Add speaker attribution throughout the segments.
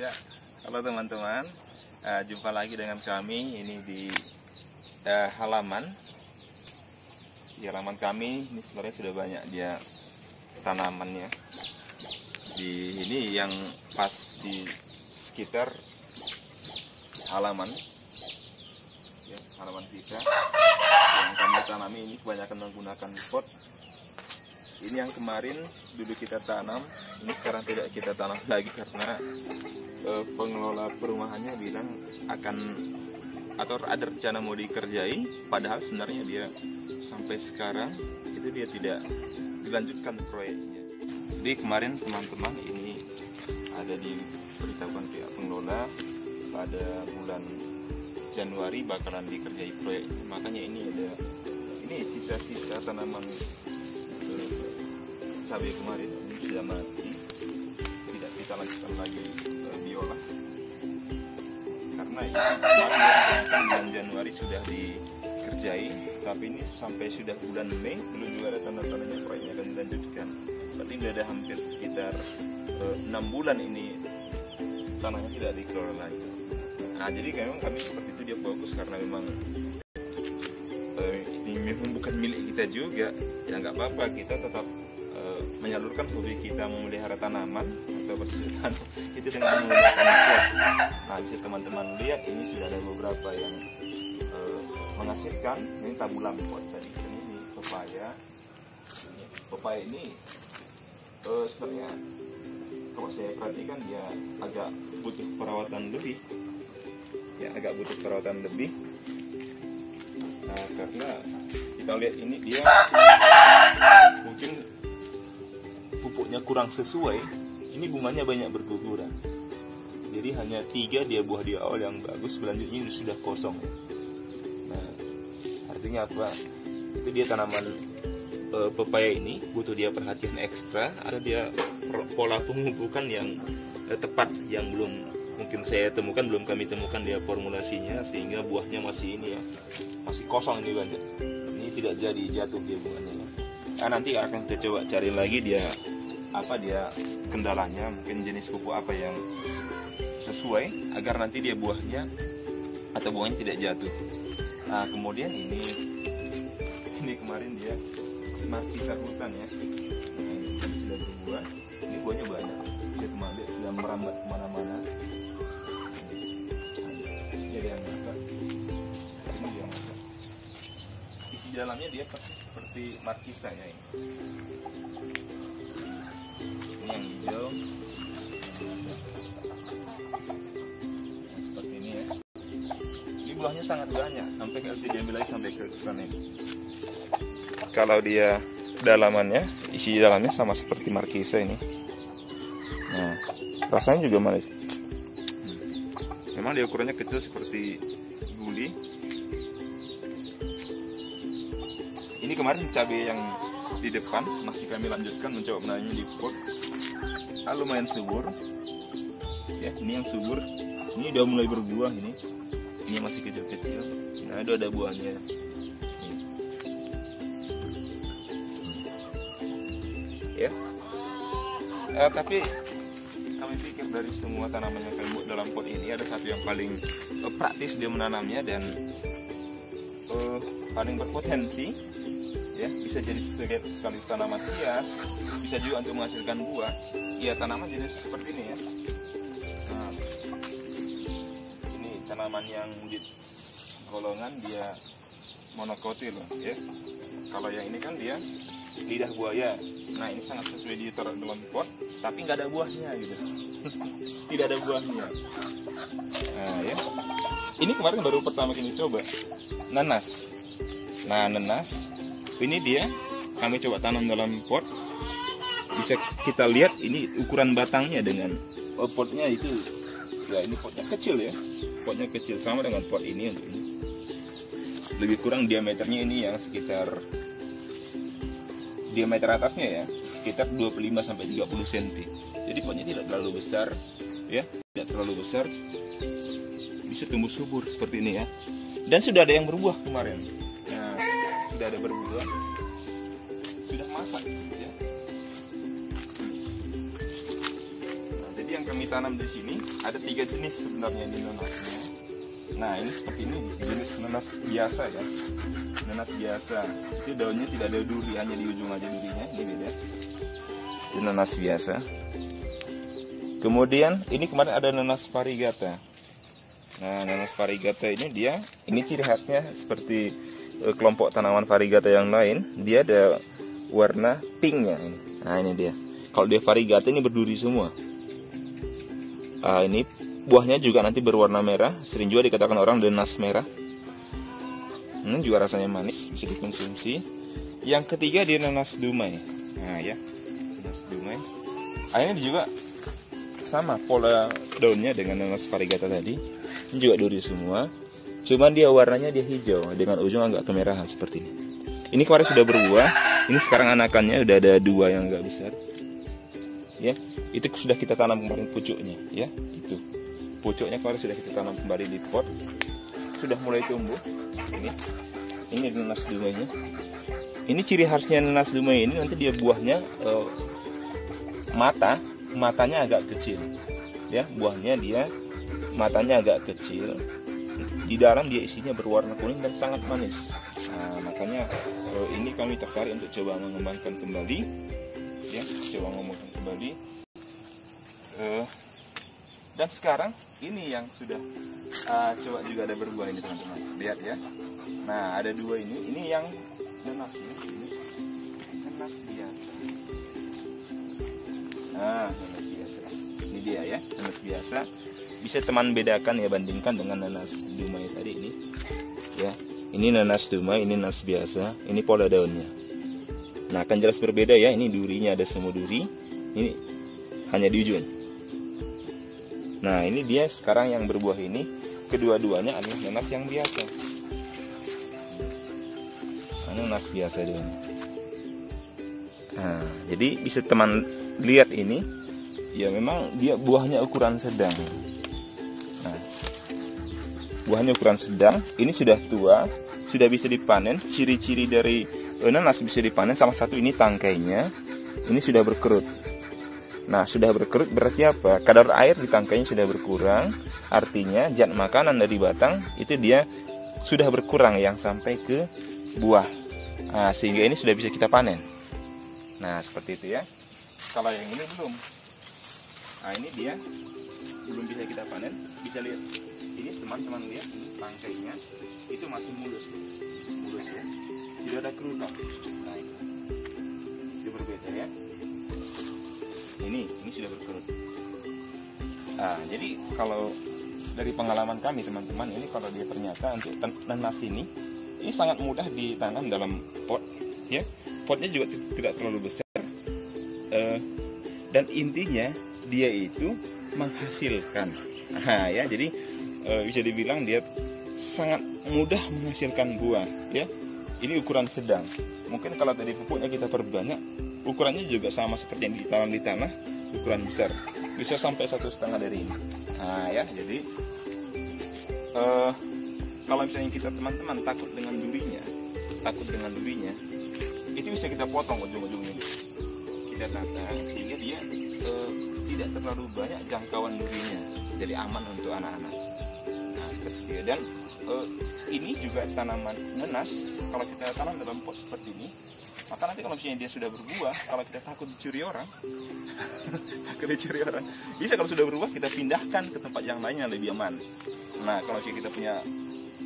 Speaker 1: Ya, halo teman-teman, jumpa lagi dengan kami ini di halaman. Di halaman kami ini sebenarnya sudah banyak dia tanamannya. Di ini yang pas di sekitar halaman, ya, halaman kita yang kami tanami ini kebanyakan menggunakan pot. Ini yang kemarin dulu kita tanam, ini sekarang tidak kita tanam lagi karena pengelola perumahannya bilang akan atau ada rencana mau dikerjai, padahal sebenarnya dia sampai sekarang itu dia tidak dilanjutkan proyeknya. Jadi kemarin teman-teman ini ada diberitahukan pihak pengelola pada bulan Januari bakalan dikerjai proyeknya, makanya ini sisa-sisa tanaman cabai kemarin ini sudah mati, tidak kita lanjutkan lagi diolah karena ini bulan Januari sudah dikerjai, tapi ini sampai sudah bulan Mei belum juga ada tanda-tandanya proyeknya akan dilanjutkan. Berarti sudah ada hampir sekitar 6 bulan ini tanahnya tidak dikelola lagi. Nah, jadi memang kami seperti itu, dia fokus karena memang ini memang bukan milik kita juga, ya nggak apa-apa, kita tetap menyalurkan hobi kita memelihara tanaman atau bercocok tanam itu dengan menggunakan pot. Nah, bisa teman-teman lihat ini sudah ada beberapa yang menghasilkan. Ini tabulam pot tadi, ini pepaya. Pepaya ini sebenarnya kalau saya perhatikan dia agak butuh perawatan lebih. Ya, agak butuh perawatan lebih. Nah, karena kita lihat ini dia mungkin pupuknya kurang sesuai, ini bunganya banyak berguguran. Jadi hanya 3 dia buah di awal yang bagus, selanjutnya ini sudah kosong. Nah, artinya apa? Itu dia tanaman pepaya ini butuh dia perhatian ekstra, ada dia pola pemupukan yang tepat yang belum mungkin saya temukan, belum kami temukan dia formulasinya, sehingga buahnya masih ini ya, masih kosong ini banyak. Ini tidak jadi jatuh dia bunganya. Nah, nanti akan kita coba cari lagi dia apa dia kendalanya, mungkin jenis pupuk apa yang sesuai agar nanti dia buahnya atau buahnya tidak jatuh. Nah, kemudian ini kemarin dia markisa hutan ya. Nah, ini sudah berbuah, ini buahnya banyak, dia kemarin sudah merambat kemana-mana. Ini ada yang masak, ini dia masak. Isi dalamnya dia persis seperti markisa ya ini. Ini yang hijau, nah, seperti ini ya. Ini buahnya sangat banyak, sampai nggak bisa diambil lagi sampai ke sana ini. Kalau dia dalamannya, isi dalamnya sama seperti markisa ini. Nah, rasanya juga manis. Memang dia ukurannya kecil seperti guli. Ini kemarin cabai yang di depan masih kami lanjutkan mencoba menanamnya di pot. Lumayan subur ya, ini yang subur, ini udah mulai berbuah, ini masih kecil-kecil. Nah, itu ada buahnya ya. Tapi kami pikir dari semua tanaman yang kami buat dalam pot ini ada satu yang paling praktis dia menanamnya dan paling berpotensi ya, bisa jadi sekali tanaman hias, bisa juga untuk menghasilkan buah. Ya, tanaman jenis seperti ini ya. Nah, ini tanaman yang di golongan dia monokotil ya. Kalau yang ini kan dia lidah buaya. Nah, ini sangat sesuai ditaruh dalam pot, tapi nggak ada buahnya gitu. Tidak ada buahnya. Nah ya, ini kemarin baru pertama kali coba nanas. Nah, nanas ini dia kami coba tanam dalam pot. Bisa kita lihat ini ukuran batangnya dengan potnya itu ya, ini potnya kecil ya, potnya kecil sama dengan pot ini. Lebih kurang diameternya ini yang sekitar diameter atasnya ya sekitar 25-30 cm. Jadi potnya tidak terlalu besar ya, tidak terlalu besar, bisa tumbuh subur seperti ini ya. Dan sudah ada yang berbuah kemarin. Nah, sudah ada berbuah, sudah masak ya. Nah, jadi yang kami kami tanam di sini ada 3 jenis sebenarnya di nanasnya. Nah ini seperti ini jenis nanas biasa ya, nanas biasa. Itu daunnya tidak ada duri, hanya di ujung aja durinya. Ini beda. Itu nanas biasa. Kemudian ini kemarin ada nanas variegata. Nah nanas variegata ini ciri khasnya seperti kelompok tanaman variegata yang lain, dia ada warna pinknya ini. Nah ini dia. Kalau dia variegata ini berduri semua. Ini buahnya juga nanti berwarna merah, sering juga dikatakan orang nanas merah. Ini juga rasanya manis, bisa dikonsumsi. Yang ketiga dia nanas dumai. Nah ya, nanas dumai. Ini juga sama pola daunnya dengan nanas variegata tadi. Ini juga duri semua. Cuman dia warnanya dia hijau dengan ujung agak kemerahan seperti ini. Ini kemarin sudah berbuah. Ini sekarang anakannya udah ada 2 yang agak besar. Ya, itu sudah kita tanam kemarin pucuknya. Ya, itu pucuknya kemarin sudah kita tanam kembali di pot. Sudah mulai tumbuh. Ini nanas dumainya. Ini ciri khasnya nanas dumai ini nanti dia buahnya matanya agak kecil. Ya, buahnya dia matanya agak kecil. Di dalam dia isinya berwarna kuning dan sangat manis. Nah, makanya ini kami tertarik untuk coba mengembangkan kembali. Ya, coba ngomongkan kembali. Dan sekarang ini yang sudah coba juga ada berbuah ini teman-teman. Lihat ya. Nah, ada 2 ini. Ini yang nanas ini nanas biasa. Nah, nanas biasa. Ini dia ya, nanas biasa. Bisa teman bedakan ya, bandingkan dengan nanas dumai tadi ini. Ya, ini nanas dumai, ini nanas biasa, ini pola daunnya. Nah, akan jelas berbeda ya. Ini durinya ada semua duri. Ini hanya di ujung. Nah, ini dia sekarang yang berbuah ini. Kedua-duanya adalah nanas yang biasa. Nanas biasa daunnya. Nah, jadi bisa teman lihat ini. Ya memang dia buahnya ukuran sedang. Buahnya ukuran sedang, ini sudah tua, sudah bisa dipanen. Ciri-ciri dari nanas bisa dipanen, salah satu ini tangkainya, ini sudah berkerut. Nah, sudah berkerut berarti apa? Kadar air di tangkainya sudah berkurang, artinya zat makanan dari batang itu dia sudah berkurang yang sampai ke buah. Nah, sehingga ini sudah bisa kita panen. Nah, seperti itu ya. Kalau yang ini belum. Nah, ini dia belum bisa kita panen, bisa lihat. Ini teman-teman lihat ini tangkainya itu masih mulus ya, tidak ada kerutan. Nah, itu berbeda ya. Ini sudah berkerut. Nah, jadi kalau dari pengalaman kami teman-teman, ini kalau dia ternyata untuk nanas ini sangat mudah ditanam dalam pot ya. Potnya juga tidak terlalu besar. Dan intinya dia itu menghasilkan. Nah, ya, jadi bisa dibilang dia sangat mudah menghasilkan buah ya. Ini ukuran sedang. Mungkin kalau tadi pupuknya kita perbanyak, ukurannya juga sama seperti yang ditanam di tanah, ukuran besar, bisa sampai 1,5 dari ini. Nah ya, jadi kalau misalnya kita teman-teman takut dengan durinya, itu bisa kita potong ujung-ujungnya, kita tata sehingga dia tidak terlalu banyak jangkauan durinya, jadi aman untuk anak-anak. Dan ini juga tanaman nanas, kalau kita tanam dalam pot seperti ini, maka nanti kalau misalnya dia sudah berbuah, kalau kita takut dicuri orang, bisa kalau sudah berbuah kita pindahkan ke tempat yang lain yang lebih aman. Nah, kalau misalnya kita punya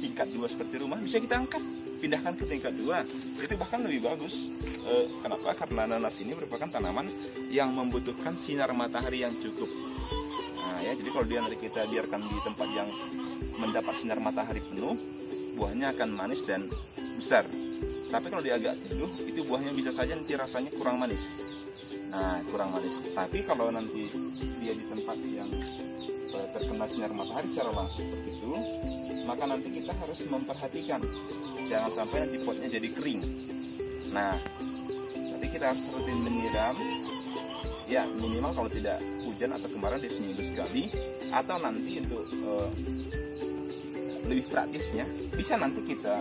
Speaker 1: tingkat 2 seperti rumah, bisa kita angkat, pindahkan ke tingkat 2, itu bahkan lebih bagus. Kenapa? Karena nanas ini merupakan tanaman yang membutuhkan sinar matahari yang cukup. Nah ya, jadi kalau dia nanti kita biarkan di tempat yang mendapat sinar matahari penuh, buahnya akan manis dan besar. Tapi kalau dia agak teduh, itu buahnya bisa saja nanti rasanya kurang manis. Nah, kurang manis. Tapi kalau nanti dia di tempat yang terkena sinar matahari secara langsung seperti itu, maka nanti kita harus memperhatikan jangan sampai nanti potnya jadi kering. Nah, nanti kita harus rutin menyiram. Ya, minimal kalau tidak hujan atau kemarau dia seminggu sekali. Atau nanti untuk lebih praktisnya, bisa nanti kita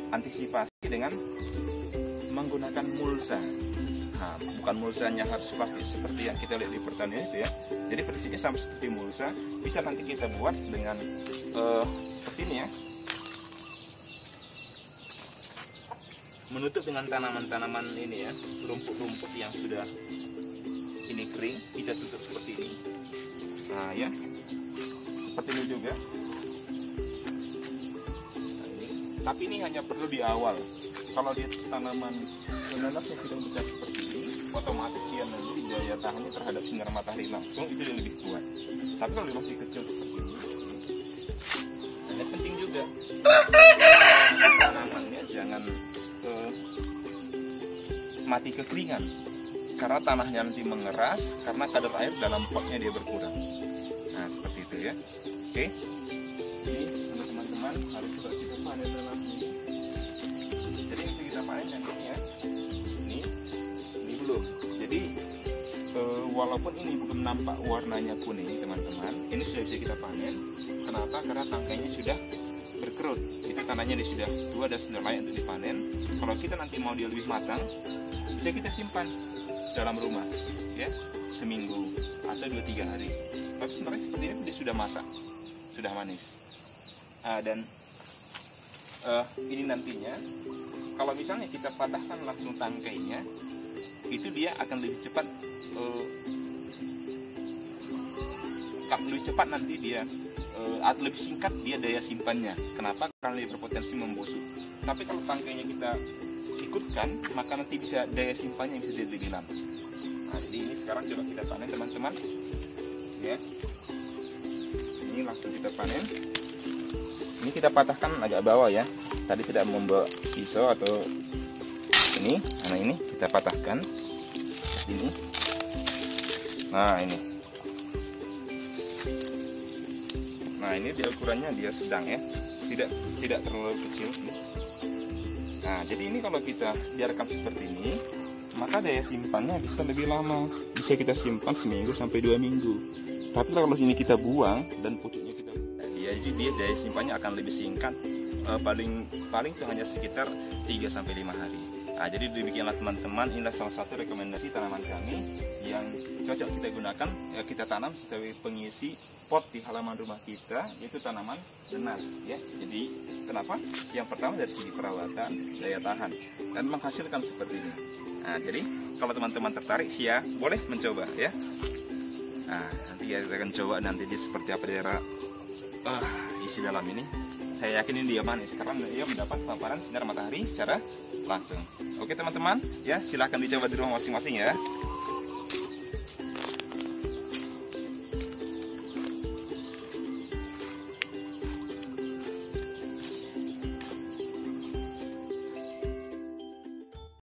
Speaker 1: antisipasi dengan menggunakan mulsa. Nah, bukan mulsanya harus plastik seperti yang kita lihat di pertanian itu ya. Jadi prinsipnya sama seperti mulsa, bisa nanti kita buat dengan seperti ini ya, menutup dengan tanaman-tanaman ini ya, rumput-rumput yang sudah ini kering, kita tutup seperti ini. Nah ya, seperti ini juga. Nah, ini. Tapi ini hanya perlu di awal. Kalau dia tanaman nanas yang sudah besar seperti ini, otomatis dia nanti daya tahannya terhadap sinar matahari langsung itu dia lebih kuat. Tapi kalau dia masih kecil seperti ini, hanya penting juga tanamannya jangan mati kekeringan, karena tanahnya nanti mengeras karena kadar air dalam potnya dia berkurang. Nah seperti itu ya. Oke, jadi untuk teman-teman harus juga kita panen nanasnya. Jadi bisa kita panen yang ini ya. Ini belum. Jadi walaupun ini belum nampak warnanya kuning teman-teman, ini sudah bisa kita panen. Kenapa? Karena tangkainya sudah berkerut. Itu tandanya dia sudah tua dan sudah layak untuk dipanen. Kalau kita nanti mau dia lebih matang, bisa kita simpan dalam rumah ya, seminggu atau 2-3 hari. Tapi sebenarnya seperti ini dia sudah masak, sudah manis. Dan ini nantinya kalau misalnya kita patahkan langsung tangkainya, itu dia akan lebih cepat nanti dia atau lebih singkat dia daya simpannya. Kenapa? Karena dia berpotensi membusuk. Tapi kalau tangkainya kita ikutkan, maka nanti bisa daya simpannya bisa jadi lebih lama. Nah, jadi ini sekarang coba kita panen teman-teman ya. Ini langsung kita panen. Ini kita patahkan agak bawah ya, tadi tidak membawa pisau atau ini. Nah ini kita patahkan ini. Nah ini dia ukurannya dia sedang ya, tidak terlalu kecil. Nah jadi ini kalau kita biarkan seperti ini, maka daya simpannya bisa lebih lama, bisa kita simpan seminggu sampai 2 minggu. Tapi kalau ini kita buang dan pucuknya kita, jadi dia daya simpannya akan lebih singkat, paling itu hanya sekitar 3-5 hari. Nah, jadi demikianlah teman-teman, inilah salah satu rekomendasi tanaman kami yang cocok kita gunakan, kita tanam sebagai pengisi pot di halaman rumah kita, yaitu tanaman nanas ya. Jadi kenapa? Yang pertama dari segi perawatan, daya tahan, dan menghasilkan seperti ini. Nah, jadi kalau teman-teman tertarik ya boleh mencoba ya. Nah, nanti ya kita akan coba nanti dia seperti apa daerah isi dalam ini. Saya yakin ini dia manis karena dia mendapat paparan sinar matahari secara langsung. Oke teman-teman, ya silahkan dicoba di rumah masing-masing ya.